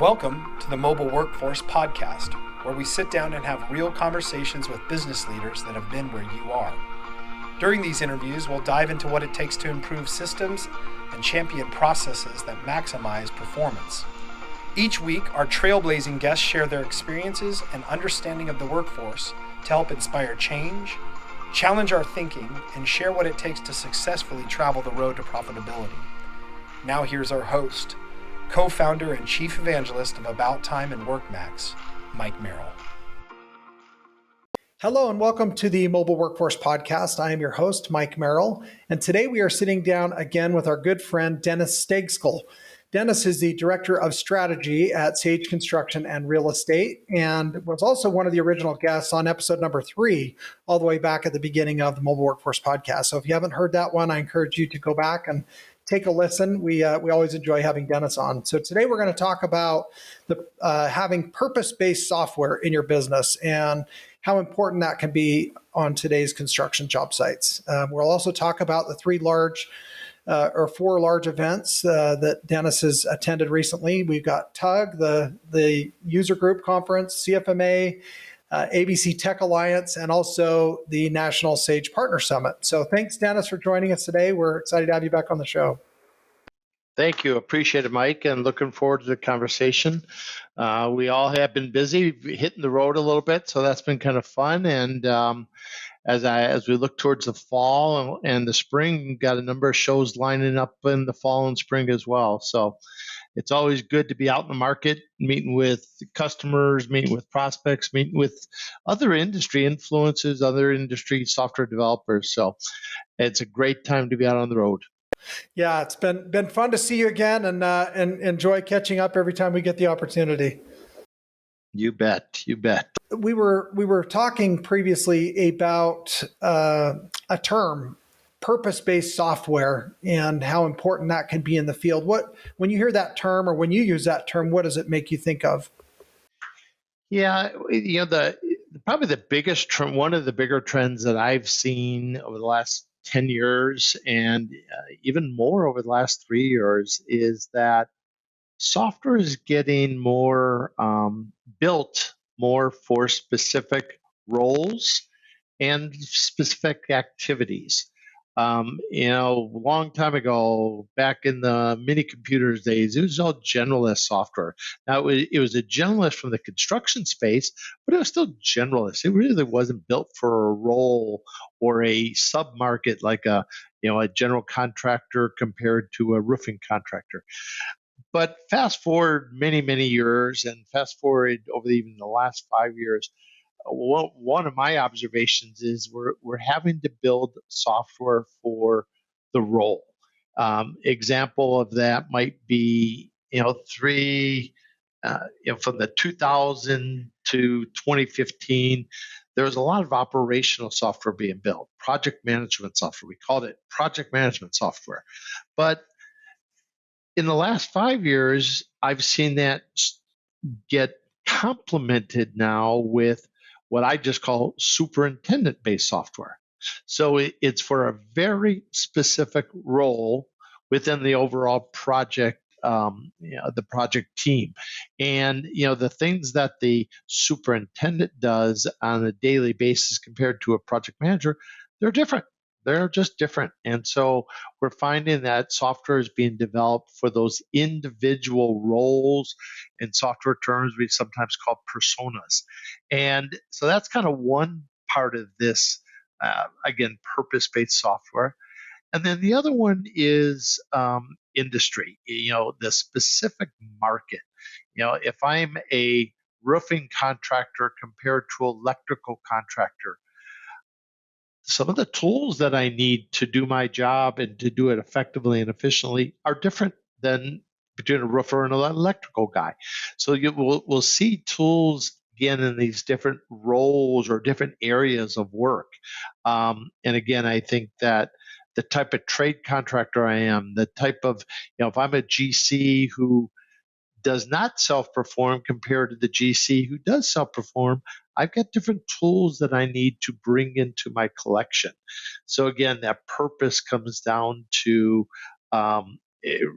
Welcome to the Mobile Workforce Podcast, where we sit down and have real conversations with business leaders that have been where you are. During these interviews, we'll dive into what it takes to improve systems and champion processes that maximize performance. Each week, our trailblazing guests share their experiences and understanding of the workforce to help inspire change, challenge our thinking, and share what it takes to successfully travel the road to profitability. Now here's our host, co-founder and chief evangelist of About Time and WorkMax, Mike Merrill. Hello and welcome to the Mobile Workforce Podcast. I am your host, Mike Merrill, and today we are sitting down again with our good friend, Dennis Stejskal. Dennis is the Director of Strategy at Sage Construction and Real Estate and was also one of the original guests on episode number 3, all the way back at the beginning of the Mobile Workforce Podcast. So if you haven't heard that one, I encourage you to go back and take a listen. We always enjoy having Dennis on. So today we're going to talk about the having purpose-based software in your business and how important that can be on today's construction job sites. We'll also talk about the 4 large events that Dennis has attended recently. We've got TUG, the user group conference, CFMA, ABC Tech Alliance, and also the National Sage Partner Summit. So thanks, Dennis, for joining us today. We're excited to have you back on the show. Thank you. Appreciate it, Mike, and looking forward to the conversation. We all have been busy hitting the road a little bit, so that's been kind of fun. And as we look towards the fall and the spring, we've got a number of shows lining up in the fall and spring as well. So it's always good to be out in the market, meeting with customers, meeting with prospects, meeting with other industry influencers, other industry software developers. So it's a great time to be out on the road. Yeah, it's been fun to see you again and enjoy catching up every time we get the opportunity. You bet. You bet. We were talking previously about a term, purpose-based software, and how important that can be in the field. When you hear that term or when you use that term, what does it make you think of? Yeah, probably the biggest trend, one of the bigger trends that I've seen over the last 10 years and even more over the last 3 years is that software is getting more built more for specific roles and specific activities. Long time ago, back in the mini computers days, it was all generalist software. Now, it was a generalist from the construction space, but it was still generalist. It really wasn't built for a role or a sub-market like a general contractor compared to a roofing contractor. But fast forward many, many years, and fast forward over even the last 5 years, one of my observations is we're having to build software for the role. Example of that might be from the 2000 to 2015. There was a lot of operational software being built, project management software. We called it project management software, but in the last 5 years, I've seen that get complemented now with what I just call superintendent-based software. So it's for a very specific role within the overall project, the project team. And, the things that the superintendent does on a daily basis compared to a project manager, they're different. They're just different. And so we're finding that software is being developed for those individual roles. In software terms, we sometimes call personas. And so that's kind of one part of this, again, purpose-based software. And then the other one is industry, the specific market. If I'm a roofing contractor compared to electrical contractor, some of the tools that I need to do my job and to do it effectively and efficiently are different than between a roofer and an electrical guy. So we'll see tools again in these different roles or different areas of work. And again, I think that the type of trade contractor I am, the type of, if I'm a GC who does not self-perform compared to the GC who does self-perform, I've got different tools that I need to bring into my collection. So again, that purpose comes down to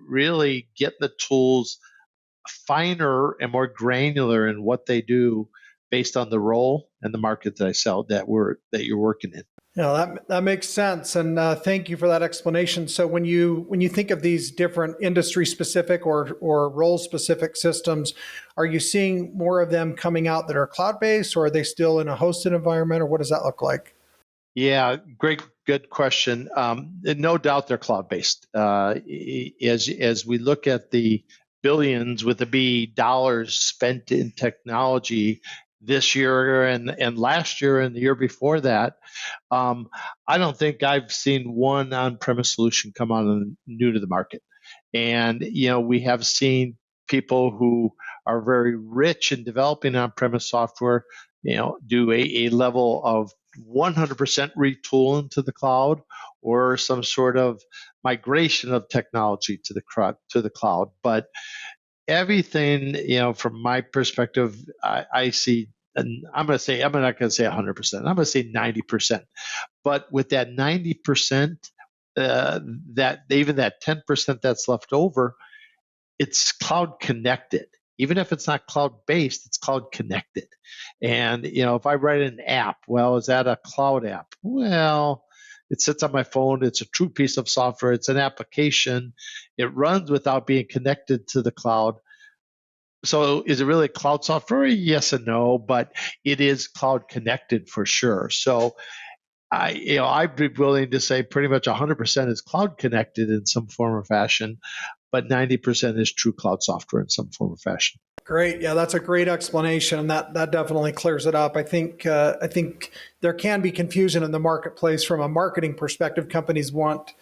really getting the tools finer and more granular in what they do based on the role and the market that I sell that you're working in. Yeah, that makes sense, and thank you for that explanation. So when you think of these different industry specific or role specific systems, are you seeing more of them coming out that are cloud based, or are they still in a hosted environment, or what does that look like? Yeah, good question. No doubt they're cloud based. As we look at the billions with a B dollars spent in technology this year and last year and the year before that, I don't think I've seen one on-premise solution come on new to the market. And we have seen people who are very rich in developing on-premise software, do a level of 100% retool into the cloud or some sort of migration of technology to the cloud. But everything, from my perspective, I see. And I'm not going to say 100%. I'm going to say 90%. But with that 90%, that even that 10% that's left over, it's cloud connected. Even if it's not cloud based, it's cloud connected. And if I write an app, well, is that a cloud app? Well, it sits on my phone. It's a true piece of software. It's an application. It runs without being connected to the cloud. So is it really cloud software? Yes and no, but it is cloud connected for sure. So I'd be willing to say pretty much 100% is cloud connected in some form or fashion, but 90% is true cloud software in some form or fashion. Great. Yeah, that's a great explanation, and that definitely clears it up. I think there can be confusion in the marketplace from a marketing perspective. Companies want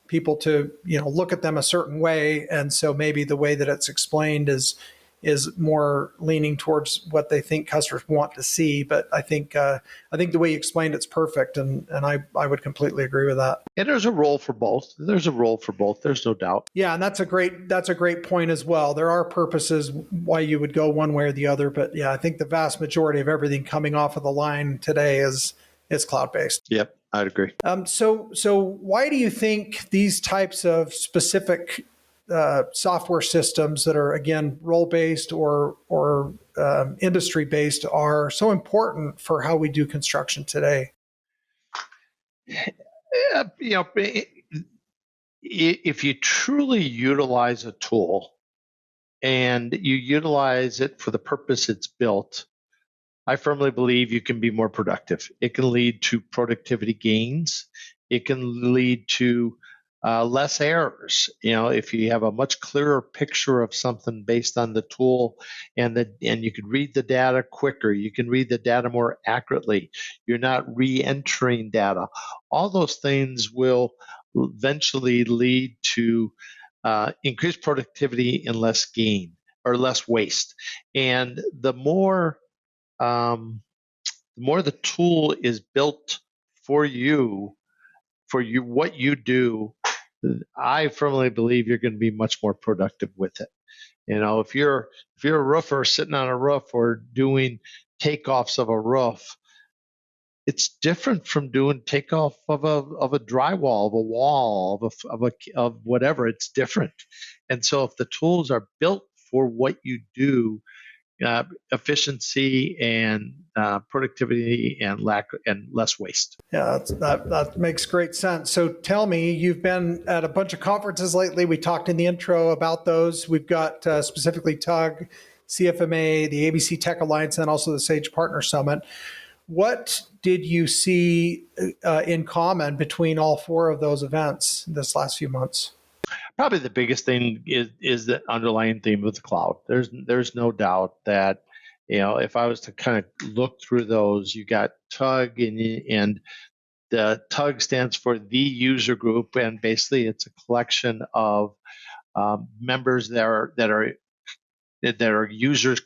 people to look at them a certain way, and so maybe the way that it's explained is more leaning towards what they think customers want to see. But I think the way you explained it's perfect, and I would completely agree with that. And there's a role for both. There's no doubt. Yeah, and that's a great point as well. There are purposes why you would go one way or the other, but yeah, I think the vast majority of everything coming off of the line today is cloud based. Yep, I'd agree. So why do you think these types of specific software systems that are, again, role-based or industry-based are so important for how we do construction today? If you truly utilize a tool and you utilize it for the purpose it's built, I firmly believe you can be more productive. It can lead to productivity gains. It can lead to less errors. If you have a much clearer picture of something based on the tool, and you can read the data quicker, you can read the data more accurately. You're not re-entering data. All those things will eventually lead to increased productivity and less gain or less waste. And the more the tool is built for you, what you do, I firmly believe you're going to be much more productive with it. If you're a roofer sitting on a roof or doing takeoffs of a roof, it's different from doing takeoff of a drywall, of a wall, of whatever. It's different. And so if the tools are built for what you do, efficiency and productivity and less waste. Yeah, that makes great sense. So tell me, you've been at a bunch of conferences lately. We talked in the intro about those. We've got specifically TUG, CFMA, the ABC Tech Alliance, and also the Sage Partner Summit. What did you see in common between all four of those events this last few months? Probably the biggest thing is the underlying theme of the cloud. There's no doubt that if I was to kind of look through those, you got TUG, and the TUG stands for the user group, and basically it's a collection of members that are users,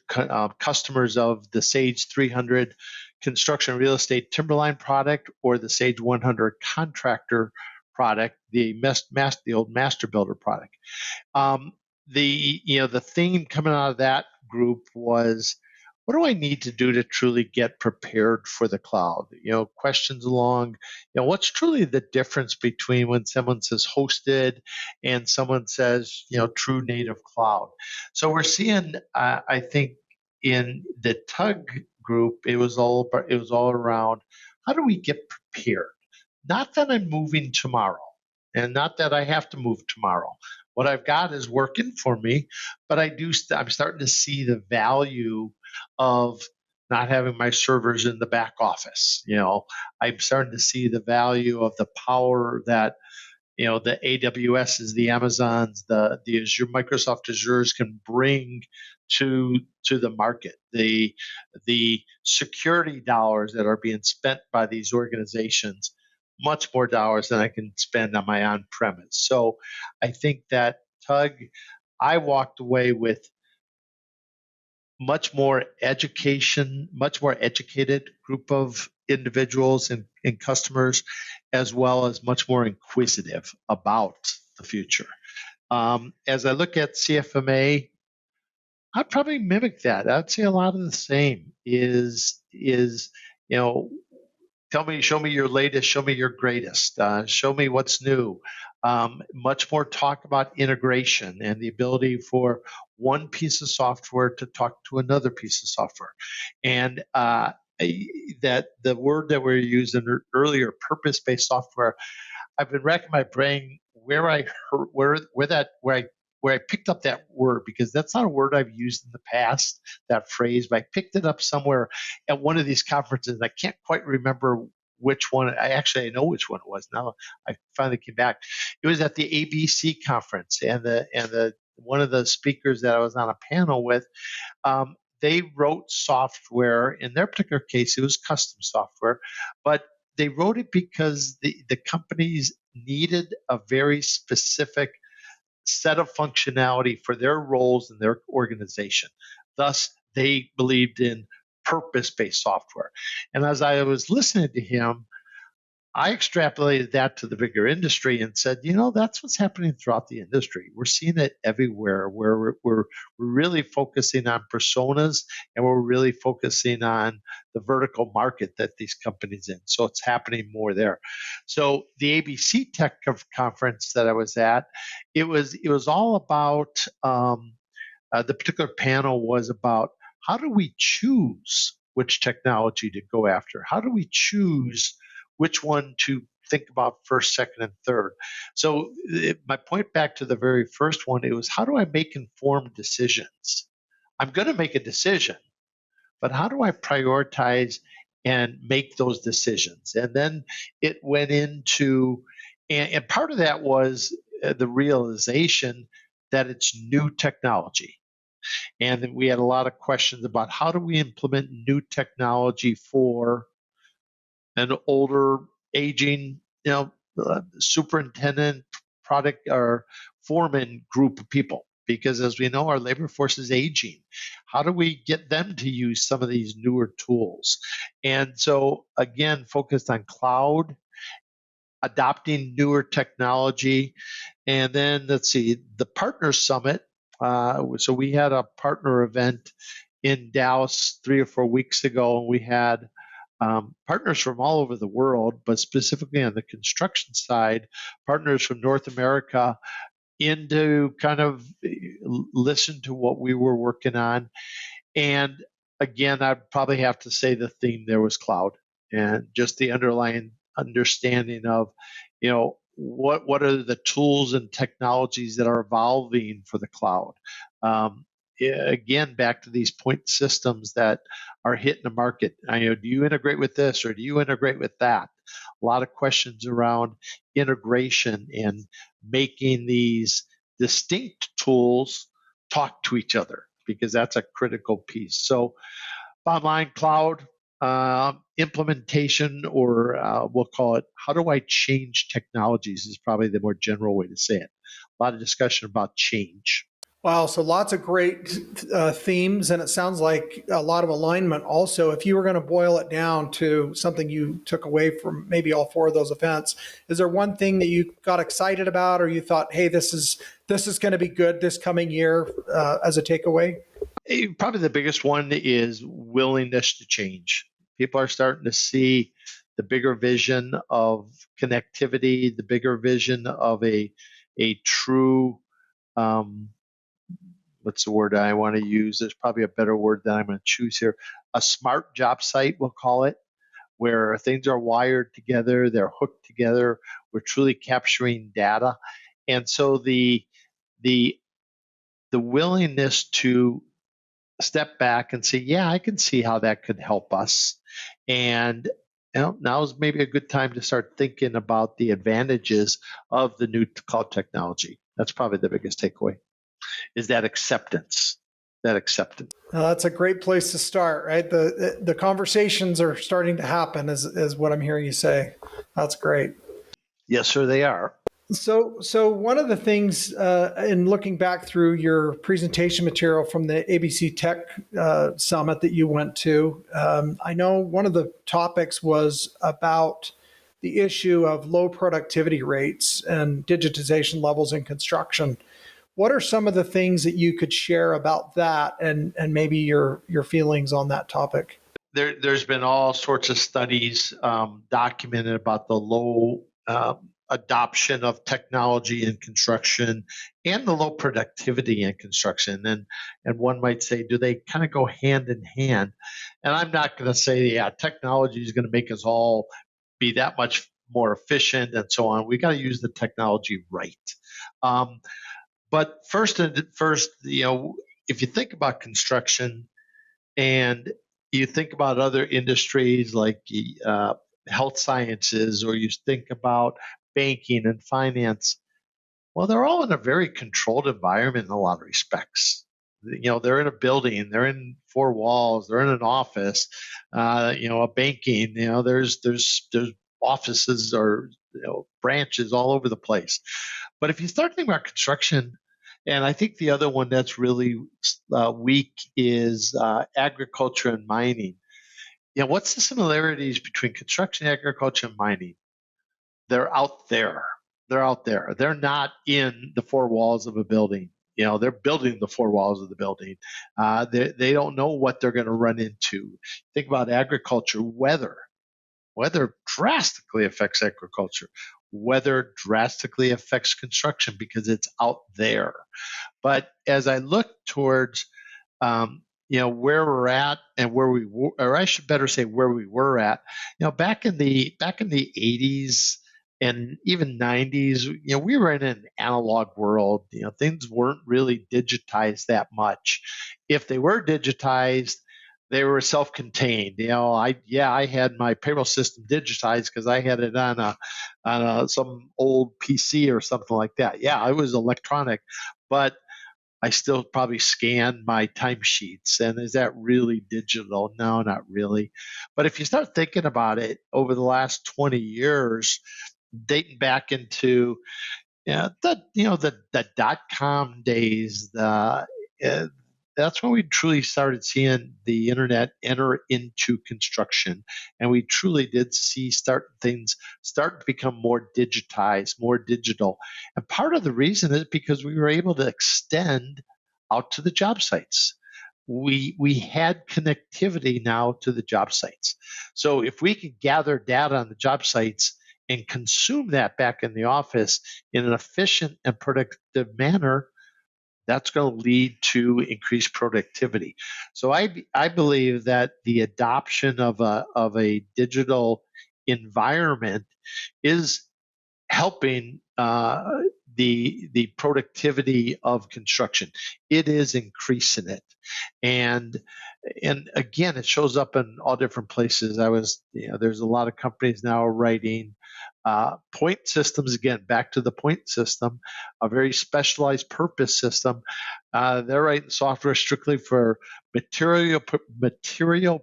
customers of the Sage 300 construction real estate timberline product or the Sage 100 contractor product, the old master builder product. The theme coming out of that group was what do I need to do to truly get prepared for the cloud? Questions along, what's truly the difference between when someone says hosted and someone says, true native cloud. So we're seeing, I think, in the tug group, it was all around how do we get prepared? Not that I'm moving tomorrow, and not that I have to move tomorrow. What I've got is working for me, but I'm starting to see the value of not having my servers in the back office. I'm starting to see the value of the power that the AWSs, the Amazons, the Azure, Microsoft Azures can bring to the market. The security dollars that are being spent by these organizations, much more dollars than I can spend on my on-premise. So I think that Tug, I walked away with much more educated group of individuals and customers, as well as much more inquisitive about the future. As I look at CFMA, I'd probably mimic that. I'd say a lot of the same is show me your latest, show me your greatest, show me what's new. Much more talk about integration and the ability for one piece of software to talk to another piece of software. And that the word that we were using earlier, purpose-based software, I've been racking my brain where I heard where I picked up that word, because that's not a word I've used in the past, that phrase, but I picked it up somewhere at one of these conferences. I can't quite remember which one. I know which one it was. Now I finally came back. It was at the ABC conference, and the one of the speakers that I was on a panel with, they wrote software. In their particular case, it was custom software, but they wrote it because the companies needed a very specific set of functionality for their roles in their organization. Thus, they believed in purpose-based software. And as I was listening to him, I extrapolated that to the bigger industry and said, that's what's happening throughout the industry. We're seeing it everywhere, where we're really focusing on personas, and we're really focusing on the vertical market that these companies in. So it's happening more there. So the ABC Tech conference that I was at, it was all about the particular panel was about how do we choose which technology to go after? How do we choose which one to think about first, second, and third? So my point back to the very first one, it was how do I make informed decisions? I'm going to make a decision, but how do I prioritize and make those decisions? And then it went into, and part of that was the realization that it's new technology. And we had a lot of questions about how do we implement new technology for an older, aging, superintendent, product or foreman group of people. Because as we know, our labor force is aging. How do we get them to use some of these newer tools? And so, again, focused on cloud, adopting newer technology. And then, let's see, the Partner Summit. So we had a partner event in Dallas 3 or 4 weeks ago, and we had partners from all over the world, but specifically on the construction side, partners from North America in to kind of listen to what we were working on. And again, I'd probably have to say the theme there was cloud, and just the underlying understanding of, what are the tools and technologies that are evolving for the cloud. Again, back to these point systems that are hitting the market. Do you integrate with this or do you integrate with that? A lot of questions around integration and making these distinct tools talk to each other, because that's a critical piece. So, bottom line, cloud implementation, or we'll call it, how do I change technologies, is probably the more general way to say it. A lot of discussion about change. Wow, so lots of great themes, and it sounds like a lot of alignment also. If you were going to boil it down to something you took away from maybe all 4 of those events, is there one thing that you got excited about, or you thought, hey, this is going to be good this coming year as a takeaway? Probably the biggest one is willingness to change. People are starting to see the bigger vision of connectivity, the bigger vision of a true what's the word I want to use? There's probably a better word that I'm going to choose here. A smart job site, we'll call it, where things are wired together, they're hooked together. We're truly capturing data, and so the willingness to step back and say, yeah, I can see how that could help us. And now is maybe a good time to start thinking about the advantages of the new cloud technology. That's probably the biggest takeaway, is that acceptance. That acceptance. That's a great place to start, right? The conversations are starting to happen, is what I'm hearing you say. That's great. Yes, sir, they are. So one of the things in looking back through your presentation material from the ABC Tech Summit that you went to, I know one of the topics was about the issue of low productivity rates and digitization levels in construction. What are some of the things that you could share about that, and maybe your feelings on that topic? There's been all sorts of studies documented about the low adoption of technology in construction and the low productivity in construction. And one might say, do they kind of go hand in hand? And I'm not going to say, yeah, technology is going to make us all be that much more efficient and so on. We got to use the technology right. But first, if you think about construction and you think about other industries like health sciences, or you think about banking and finance, well, they're all in a very controlled environment in a lot of respects. They're in a building, they're in four walls, they're in an office. A banking, there's offices or branches all over the place. But if you start thinking about construction, and I think the other one that's really weak is agriculture and mining. What's the similarities between construction, agriculture, and mining? They're out there. They're out there. They're not in the four walls of a building. They're building the four walls of the building. They don't know what they're going to run into. Think about agriculture, weather. Weather drastically affects agriculture. Weather drastically affects construction because it's out there. But as I look towards, where we're at and where we were, or I should better say where we were at, back in the 80s and even 90s, we were in an analog world. Things weren't really digitized that much. If they were digitized, they were self-contained. I had my payroll system digitized because I had it on some old PC or something like that. Yeah, it was electronic, but I still probably scan my timesheets. And is that really digital? No, not really. But if you start thinking about it, over the last 20 years, dating back into the dot-com days, that's when we truly started seeing the internet enter into construction, and we truly did see things start to become more digitized, more digital. And part of the reason is because we were able to extend out to the job sites. We had connectivity now to the job sites. So if we could gather data on the job sites and consume that back in the office in an efficient and productive manner, that's going to lead to increased productivity. So I believe that the adoption of a digital environment is helping the productivity of construction. It is increasing it, and again, it shows up in all different places. There's a lot of companies now writing point systems, again, back to the point system, a very specialized purpose system. They're writing software strictly for material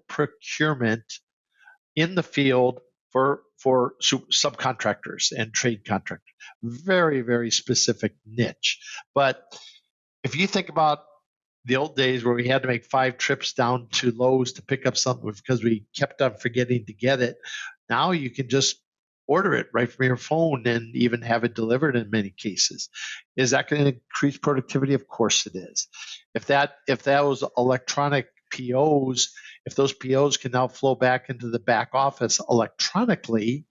procurement in the field for subcontractors and trade contractors. Very, very specific niche. But if you think about the old days where we had to make 5 trips down to Lowe's to pick up something because we kept on forgetting to get it, now you can just order it right from your phone and even have it delivered in many cases. Is that going to increase productivity? Of course it is. If that was electronic POs, if those POs can now flow back into the back office electronically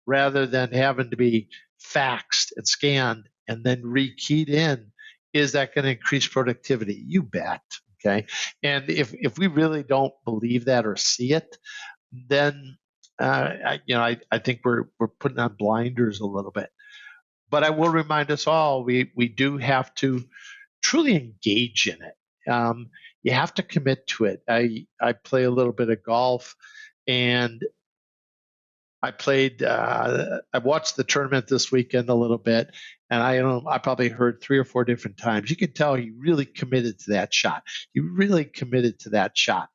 rather than having to be faxed and scanned and then rekeyed in, is that going to increase productivity? You bet. Okay. And if we really don't believe that or see it, then I think we're putting on blinders a little bit. But I will remind us all, we do have to truly engage in it. You have to commit to it. I play a little bit of golf, and I watched the tournament this weekend a little bit, and I probably heard 3 or 4 different times. You could tell he really committed to that shot. He really committed to that shot.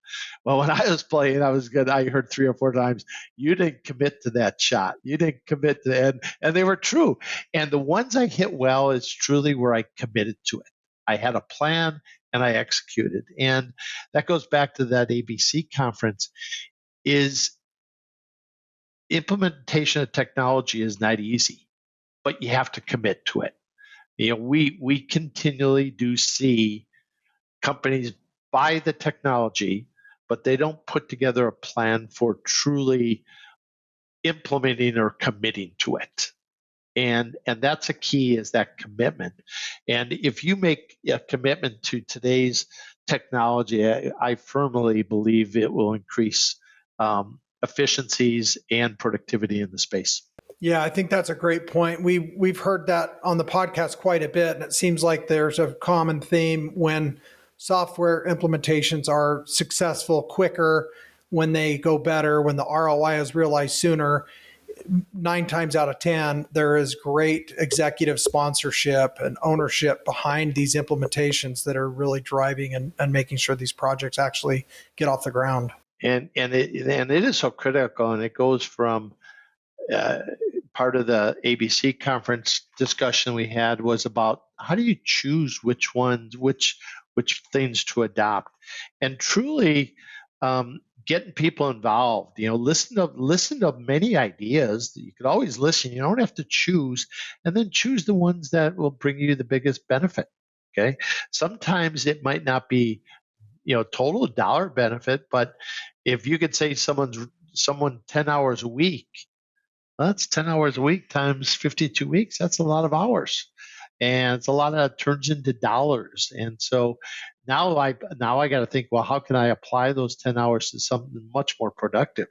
Well, when I was playing, I was good. I heard 3 or 4 times, you didn't commit to that shot. You didn't commit to it. And they were true. And the ones I hit well is truly where I committed to it. I had a plan and I executed. And that goes back to that ABC conference. Is implementation of technology is not easy, but you have to commit to it. We continually do see companies buy the technology, but they don't put together a plan for truly implementing or committing to it. And that's a key, is that commitment. And if you make a commitment to today's technology, I firmly believe it will increase efficiencies and productivity in the space. Yeah, I think that's a great point. We've heard that on the podcast quite a bit, and it seems like there's a common theme when software implementations are successful quicker, when they go better, when the ROI is realized sooner. 9 times out of 10, there is great executive sponsorship and ownership behind these implementations that are really driving and making sure these projects actually get off the ground. And it is so critical, and it goes from part of the ABC conference discussion we had was about how do you choose which things to adopt, and truly getting people involved. Listen to many ideas. You could always listen. You don't have to choose, and then choose the ones that will bring you the biggest benefit. Okay, sometimes it might not be total dollar benefit, but if you could say someone 10 hours a week, well, that's 10 hours a week times 52 weeks. That's a lot of hours, and it's a lot of turns into dollars. And so now I got to think, well, how can I apply those 10 hours to something much more productive?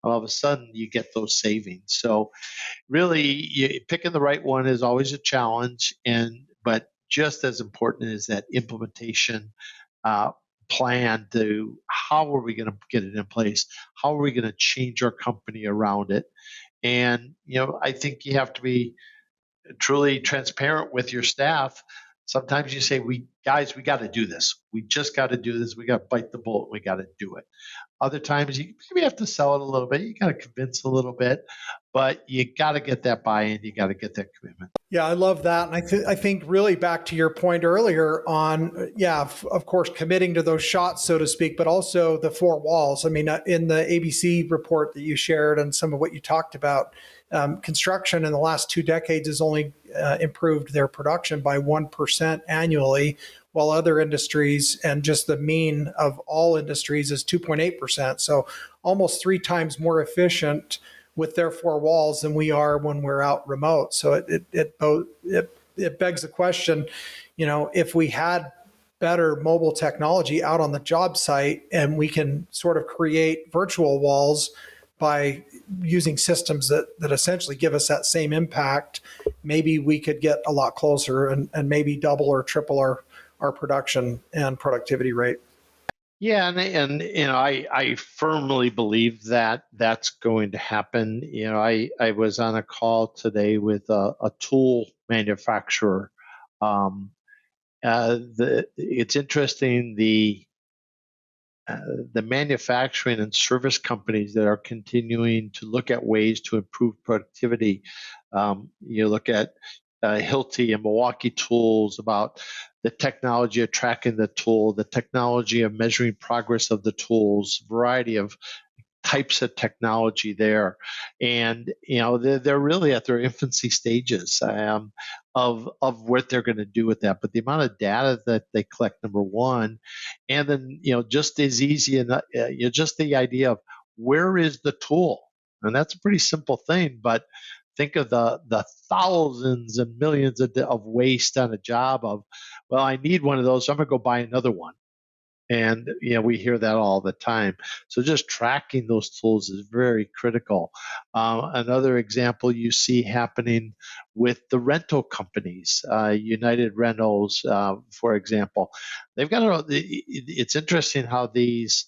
All of a sudden you get those savings. So really, picking the right one is always a challenge, but just as important is that implementation plan to how are we going to get it in place? How are we going to change our company around it? And, I think you have to be truly transparent with your staff. Sometimes you say, we got to do this. We just got to do this. We got to bite the bullet. We got to do it. Other times you maybe have to sell it a little bit. You got to convince a little bit, but you got to get that buy-in. You got to get that commitment. Yeah, I love that. And I think really back to your point earlier on, of course, committing to those shots, so to speak, but also the 4 walls. I mean, in the ABC report that you shared and some of what you talked about, construction in the last 2 decades has only improved their production by 1% annually, while other industries, and just the mean of all industries, is 2.8%. So almost 3 times more efficient with their 4 walls than we are when we're out remote. So it begs the question, if we had better mobile technology out on the job site, and we can sort of create virtual walls by using systems that essentially give us that same impact, maybe we could get a lot closer and maybe double or triple our production and productivity rate. Yeah, and I firmly believe that that's going to happen. I was on a call today with a tool manufacturer. It's interesting, the manufacturing and service companies that are continuing to look at ways to improve productivity. You look at Hilti and Milwaukee Tools about the technology of tracking the tool, the technology of measuring progress of the tools, variety of types of technology there. And, they're really at their infancy stages of what they're going to do with that. But the amount of data that they collect, number one, and then, just as easy, and just the idea of where is the tool? And that's a pretty simple thing, but think of the thousands and millions of waste on a job of, well, I need one of those, so I'm going to go buy another one. And we hear that all the time. So just tracking those tools is very critical. Another example you see happening with the rental companies, United Rentals, for example, they've got. It's interesting how these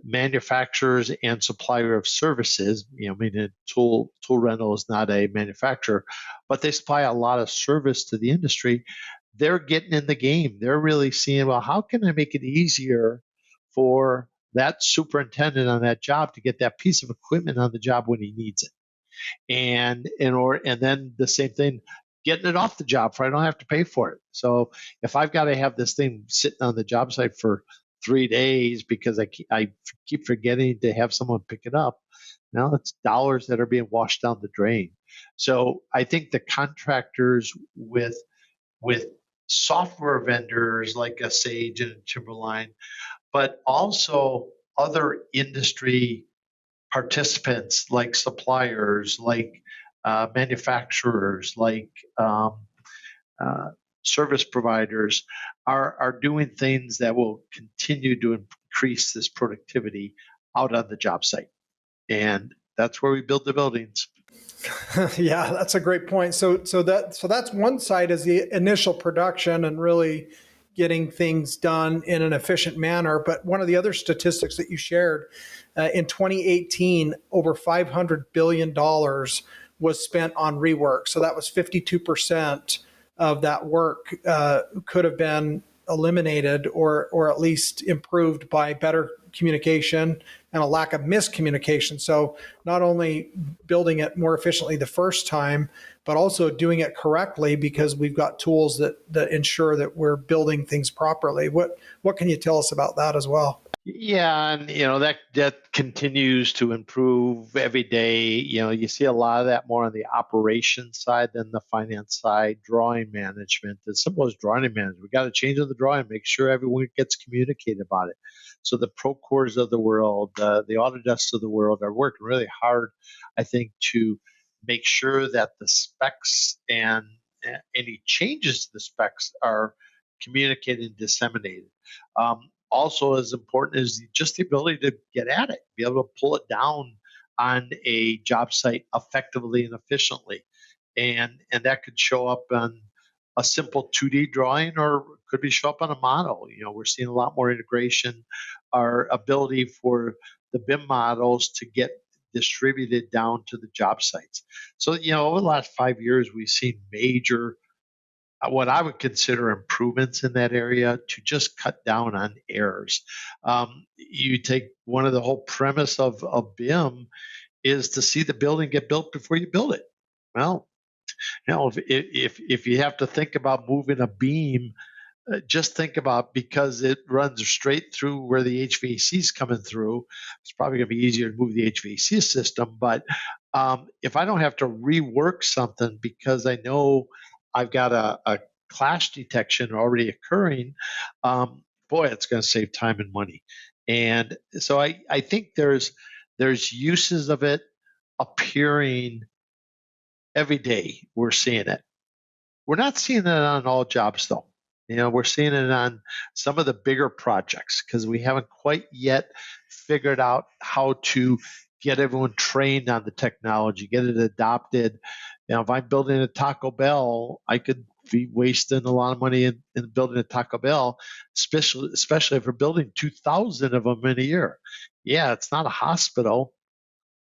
manufacturers and supplier of services, meaning tool rental is not a manufacturer, but they supply a lot of service to the industry. They're getting in the game. They're really seeing, well, how can I make it easier for that superintendent on that job to get that piece of equipment on the job when he needs it? And then the same thing, getting it off the job so I don't have to pay for it. So if I've got to have this thing sitting on the job site for 3 days because I keep forgetting to have someone pick it up, now it's dollars that are being washed down the drain. So I think the contractors with software vendors like a Sage and a Timberline, but also other industry participants like suppliers, like manufacturers, like service providers are doing things that will continue to increase this productivity out on the job site. And that's where we build the buildings. Yeah, that's a great point. So that's one side is the initial production and really getting things done in an efficient manner. But one of the other statistics that you shared in 2018, over $500 billion was spent on rework. So that was 52% of that work could have been eliminated or at least improved by better communication and a lack of miscommunication. So not only building it more efficiently the first time, but also doing it correctly because we've got tools that ensure that we're building things properly. What can you tell us about that as well? Yeah, and that continues to improve every day. You see a lot of that more on the operations side than the finance side. Drawing management, as simple as drawing management, we got to change the drawing, make sure everyone gets communicated about it. So the Procores of the world, the Autodesks of the world are working really hard, I think, to make sure that the specs and any changes to the specs are communicated and disseminated. Also as important is just the ability to get at it, be able to pull it down on a job site effectively and efficiently. And that could show up on a simple 2D drawing or could be show up on a model. We're seeing a lot more integration, our ability for the BIM models to get distributed down to the job sites. So, over the last 5 years, we've seen major what I would consider improvements in that area to just cut down on errors. You take one of the whole premise of BIM is to see the building get built before you build it. Well, if you have to think about moving a beam, just think about, because it runs straight through where the HVAC is coming through, it's probably going to be easier to move the HVAC system. But if I don't have to rework something because I know I've got a clash detection already occurring, boy, it's going to save time and money. And so I think there's uses of it appearing every day. We're seeing it. We're not seeing it on all jobs, though. We're seeing it on some of the bigger projects because we haven't quite yet figured out how to get everyone trained on the technology, get it adopted. If I'm building a Taco Bell, I could be wasting a lot of money in building a Taco Bell, especially if we're building 2,000 of them in a year. Yeah, it's not a hospital,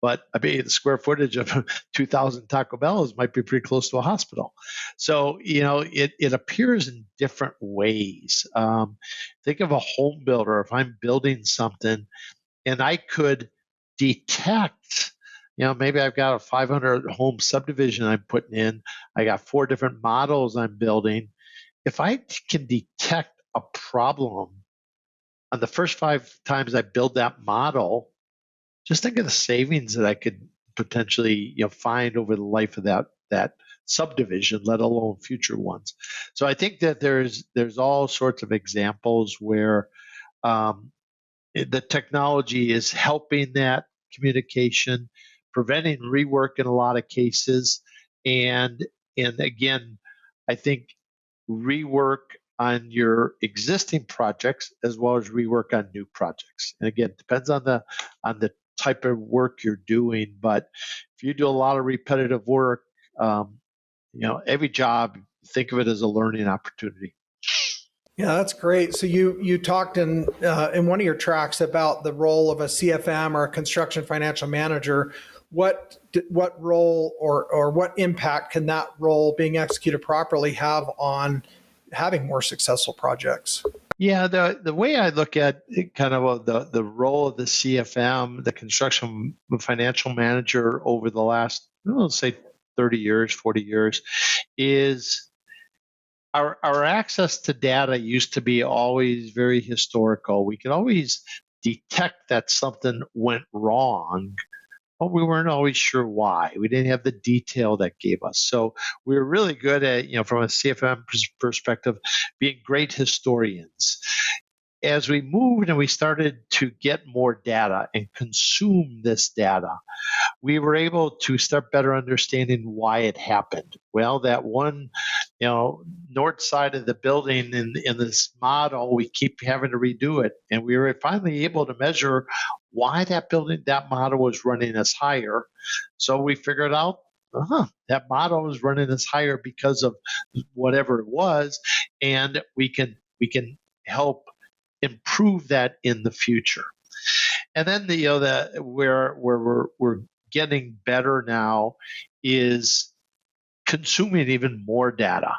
but I mean, the square footage of 2,000 Taco Bells might be pretty close to a hospital. So, it appears in different ways. Think of a home builder. If I'm building something and I could detect, maybe I've got a 500 home subdivision I'm putting in. I got 4 different models I'm building. If I can detect a problem on the first 5 times I build that model, just think of the savings that I could potentially find over the life of that subdivision, let alone future ones. So I think that there's all sorts of examples where um, the technology is helping that communication, preventing rework in a lot of cases, and again, I think rework on your existing projects as well as rework on new projects. And again, it depends on the type of work you're doing. But if you do a lot of repetitive work, um, every job, think of it as a learning opportunity. Yeah, that's great. So you talked in one of your tracks about the role of a CFM or a construction financial manager. What role or what impact can that role being executed properly have on having more successful projects? Yeah, the way I look at it, kind of the role of the CFM, the construction financial manager over the last, let's say 30 years, 40 years, is our access to data used to be always very historical. We could always detect that something went wrong, but we weren't always sure why. We didn't have the detail that gave us. So we were really good at, from a CFM perspective, being great historians. As we moved and we started to get more data and consume this data, we were able to start better understanding why it happened. Well, that one, north side of the building in this model, we keep having to redo it. And we were finally able to measure why that model was running us higher. So we figured out, that model was running us higher because of whatever it was. And we can help improve that in the future. And then where we're getting better now is consuming even more data.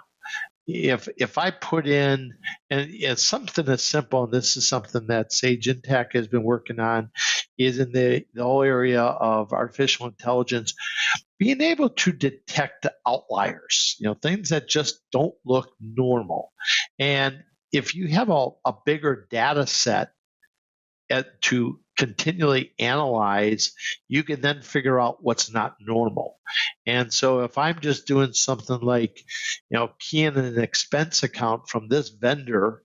If I put in, and it's something as simple, and this is something that Sage Intacct has been working on, is in the whole area of artificial intelligence, being able to detect outliers, things that just don't look normal. And if you have a bigger data set to continually analyze, you can then figure out what's not normal. And so if I'm just doing something like, keying in an expense account from this vendor,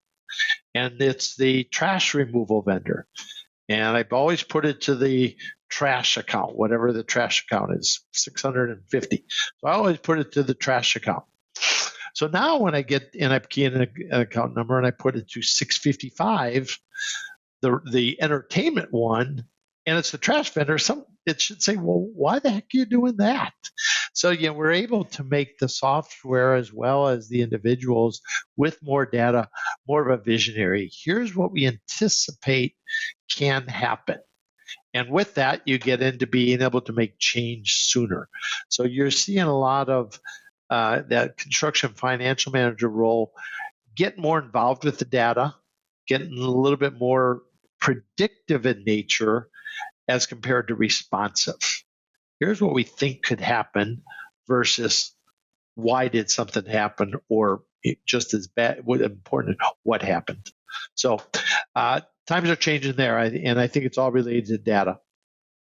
and it's the trash removal vendor, and I've always put it to the trash account, whatever the trash account is, 650. So I always put it to the trash account. So now when I get, and I key in an account number and I put it to 655, the entertainment one, and it's the trash vendor, it should say, well, why the heck are you doing that? So we're able to make the software as well as the individuals with more data, more of a visionary. Here's what we anticipate can happen. And with that, you get into being able to make change sooner. So you're seeing a lot of that construction financial manager role get more involved with the data, getting a little bit more predictive in nature as compared to responsive. Here's what we think could happen versus why did something happen, or just as bad, what important, what happened. So times are changing there, and I think it's all related to data.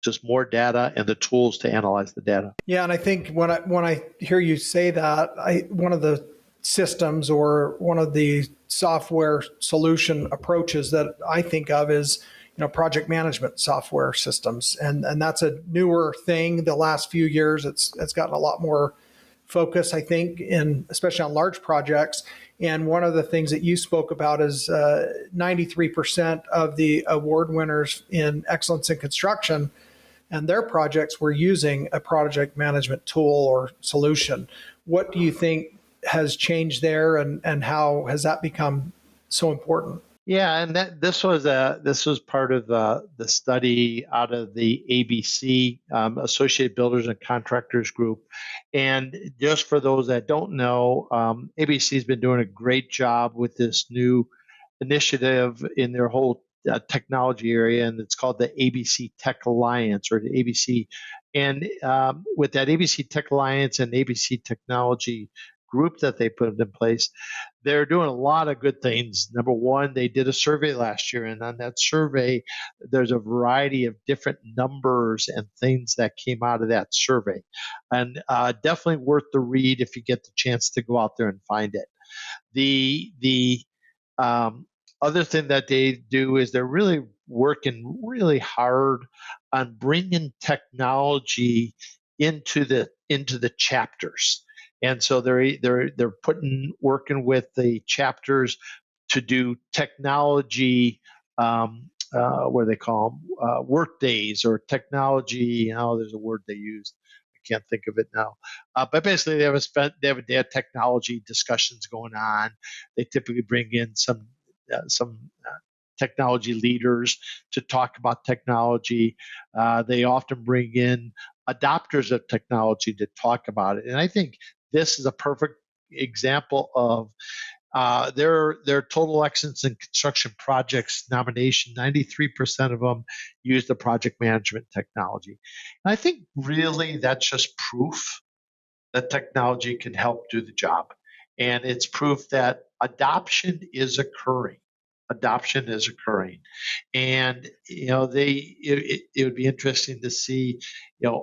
Just more data and the tools to analyze the data. Yeah, and I think when I hear you say that, one of the systems or one of the software solution approaches that I think of is project management software systems, and that's a newer thing. The last few years, it's gotten a lot more focus, I think, especially on large projects. And one of the things that you spoke about is 93% of the award winners in excellence in construction and their projects were using a project management tool or solution. What do you think has changed there, and how has that become so important? Yeah, and this was part of the study out of the ABC, Associated Builders and Contractors Group. And just for those that don't know, ABC has been doing a great job with this new initiative in their whole technology area, and it's called the ABC Tech Alliance, or the ABC. And with that ABC Tech Alliance and ABC Technology group that they put in place, they're doing a lot of good things. Number one, they did a survey last year, and on that survey, there's a variety of different numbers and things that came out of that survey. And definitely worth the read if you get the chance to go out there and find it. The other thing that they do is they're really working really hard on bringing technology into the chapters, and so they're working with the chapters to do technology. What do they call them? Work days or technology. There's a word they use. I can't think of it now. But basically, they have a day of technology discussions going on. They typically bring in some technology leaders to talk about technology. They often bring in adopters of technology to talk about it. And I think this is a perfect example of their total excellence in construction projects nomination. 93% of them use the project management technology. And I think really that's just proof that technology can help do the job. And it's proof that adoption is occurring. Adoption is occurring. And, it would be interesting to see, uh,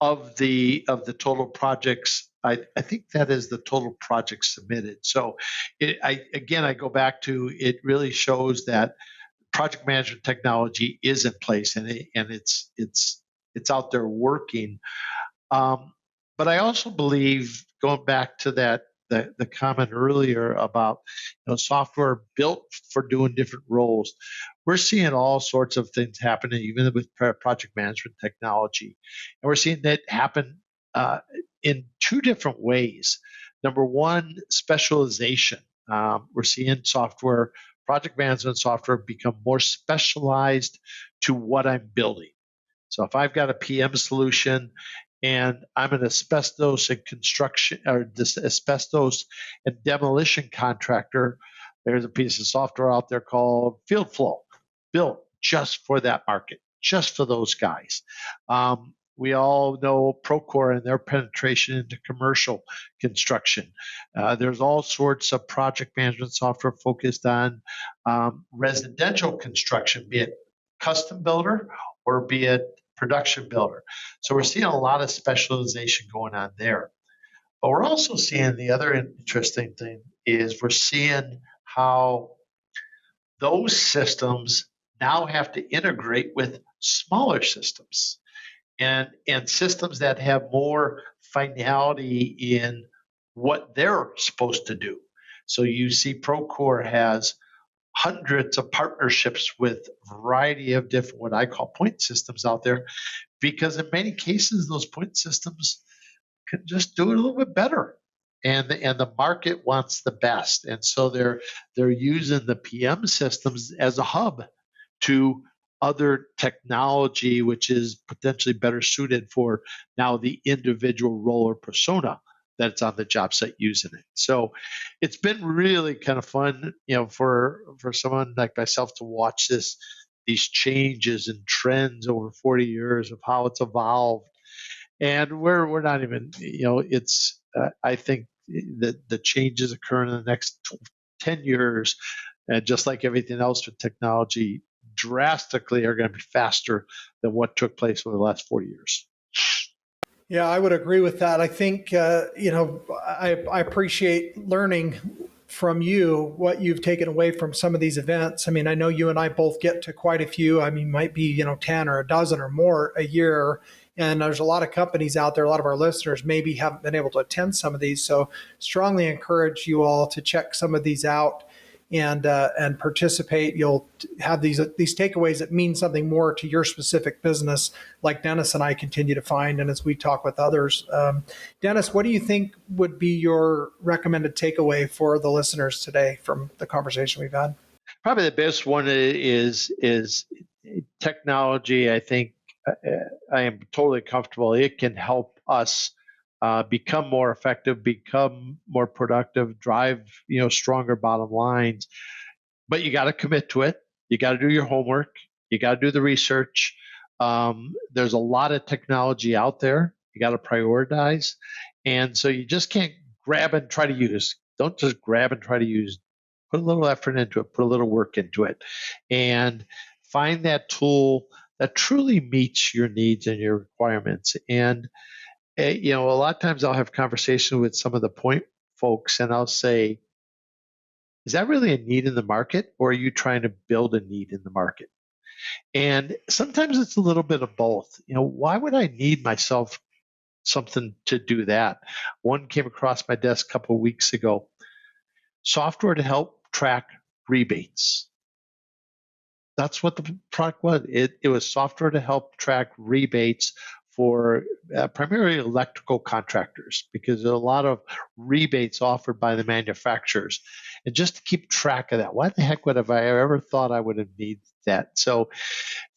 of the total projects, I think that is the total projects submitted. So, I go back to it. Really shows that project management technology is in place, and it's out there working. But I also believe, going back to the comment earlier about software built for doing different roles, we're seeing all sorts of things happening, even with project management technology, and we're seeing that happen in two different ways. Number one, specialization. We're seeing project management software become more specialized to what I'm building. So if I've got a PM solution and I'm an asbestos and construction or this asbestos and demolition contractor, there's a piece of software out there called Field Flow, built just for that market, just for those guys. We all know Procore and their penetration into commercial construction. There's all sorts of project management software focused on residential construction, be it custom builder or be it production builder. So we're seeing a lot of specialization going on there. But we're also seeing the other interesting thing is we're seeing how those systems now have to integrate with smaller systems and systems that have more finality in what they're supposed to do. So you see Procore has hundreds of partnerships with a variety of different, what I call point systems out there, because in many cases, those point systems can just do it a little bit better. And the market wants the best. And so they're using the PM systems as a hub to other technology, which is potentially better suited for now the individual role or persona that's on the job site using it. So it's been really kind of fun, for someone like myself to watch these changes and trends over 40 years of how it's evolved. And we're not even, it's I think the changes occur in the next 10 years, and just like everything else with technology, drastically are going to be faster than what took place over the last 40 years. Yeah, I would agree with that. I think, I appreciate learning from you what you've taken away from some of these events. I mean, I know you and I both get to quite a few. I mean, might be, 10 or a dozen or more a year. And there's a lot of companies out there, a lot of our listeners maybe haven't been able to attend some of these. So strongly encourage you all to check some of these out and participate. You'll have these takeaways that mean something more to your specific business, like Dennis and I continue to find, and as we talk with others. Dennis, what do you think would be your recommended takeaway for the listeners today from the conversation we've had? Probably the best one is technology. I think I am totally comfortable. It can help us become more effective, become more productive, drive stronger bottom lines. But you got to commit to it. You got to do your homework. You got to do the research. There's a lot of technology out there. You got to prioritize, and so you just can't grab and try to use. Don't just grab and try to use. Put a little effort into it, put a little work into it, and find that tool that truly meets your needs and your requirements. And a lot of times I'll have conversation with some of the point folks, and I'll say, is that really a need in the market, or are you trying to build a need in the market? And sometimes it's a little bit of both. Why would I need myself something to do that? One came across my desk a couple of weeks ago. Software to help track rebates. That's what the product was. It was software to help track rebates for primarily electrical contractors, because there's a lot of rebates offered by the manufacturers. And just to keep track of that, why the heck would have I ever thought I would have needed that? So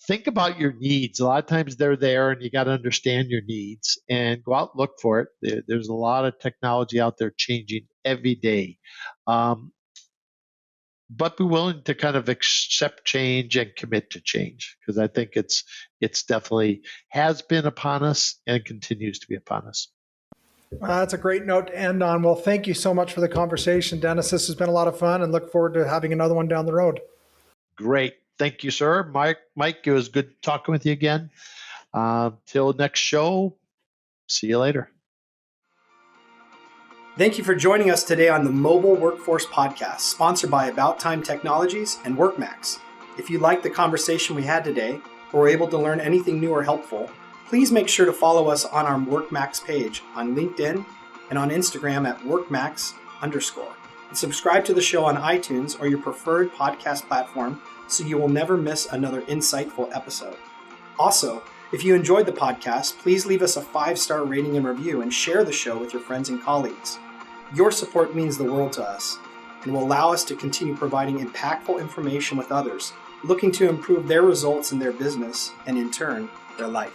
think about your needs. A lot of times they're there, and you got to understand your needs and go out and look for it. There's a lot of technology out there changing every day. But be willing to kind of accept change and commit to change, because I think it's definitely has been upon us and continues to be upon us. That's a great note to end on. Well, thank you so much for the conversation, Dennis. This has been a lot of fun, and look forward to having another one down the road. Great. Thank you, sir. Mike, it was good talking with you again. Till next show, see you later. Thank you for joining us today on the Mobile Workforce Podcast, sponsored by About Time Technologies and WorkMax. If you liked the conversation we had today, or were able to learn anything new or helpful, please make sure to follow us on our WorkMax page on LinkedIn and on Instagram at WorkMax_. And subscribe to the show on iTunes or your preferred podcast platform so you will never miss another insightful episode. Also, if you enjoyed the podcast, please leave us a 5-star rating and review and share the show with your friends and colleagues. Your support means the world to us and will allow us to continue providing impactful information with others looking to improve their results in their business and, in turn, their life.